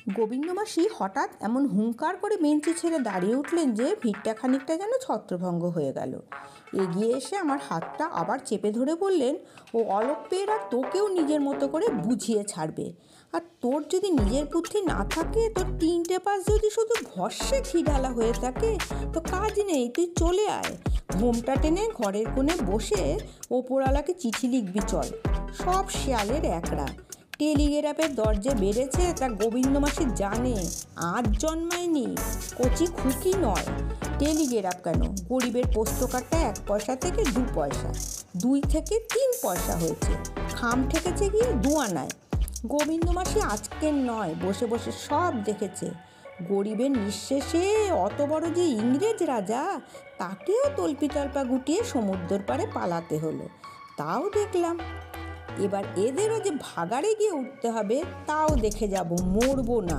গোবিন্দ মাসি হঠাৎ এমন হুংকার করে বেঞ্চি ছেড়ে দাঁড়িয়ে উঠলেন যে ভিড়টা খানিকটা যেন ছত্রভঙ্গ হয়ে গেল। এগিয়ে এসে আমার হাতটা আবার চেপে ধরে বললেন, ও অলোক পেয়েরা তোকেও নিজের মতো করে বুঝিয়ে ছাড়বে। আর তোর যদি নিজের বুদ্ধি না থাকে, তোর 3টে পাস যদি শুধু ভস্যে ঘি ঢালা হয়ে থাকে, তো কাজ নেই, তুই চলে আয়। ঘোমটা টেনে ঘরের কোণে বসে ওপরওয়ালাকে চিঠি লিখবি চল। সব শেয়ালের একরা। টেলিগ্রাফের দরজে বেড়েছে তা গোবিন্দ মাসি জানে, আজ জন্মায়নি, কচি খুকি নয়। টেলিগ্রাফ কেন, গরিবের পোস্ট কার্ডটা 1 পয়সা থেকে 2 পয়সা, 2 থেকে 3 পয়সা হয়েছে, খাম ঠেকেছে গিয়ে 2 আনায়। গোবিন্দ মাসি আজকের নয়, বসে বসে সব দেখেছে। গরিবের নিঃশেষে অত বড় যে ইংরেজ রাজা, তাকেও তল্পিতল্পা গুটিয়ে সমুদ্রের পাড়ে পালাতে হলো, তাও দেখলাম। এবার এদেরও যে ভাগাড়ে গিয়ে উঠতে হবে, তাও দেখে যাব, মরবো না।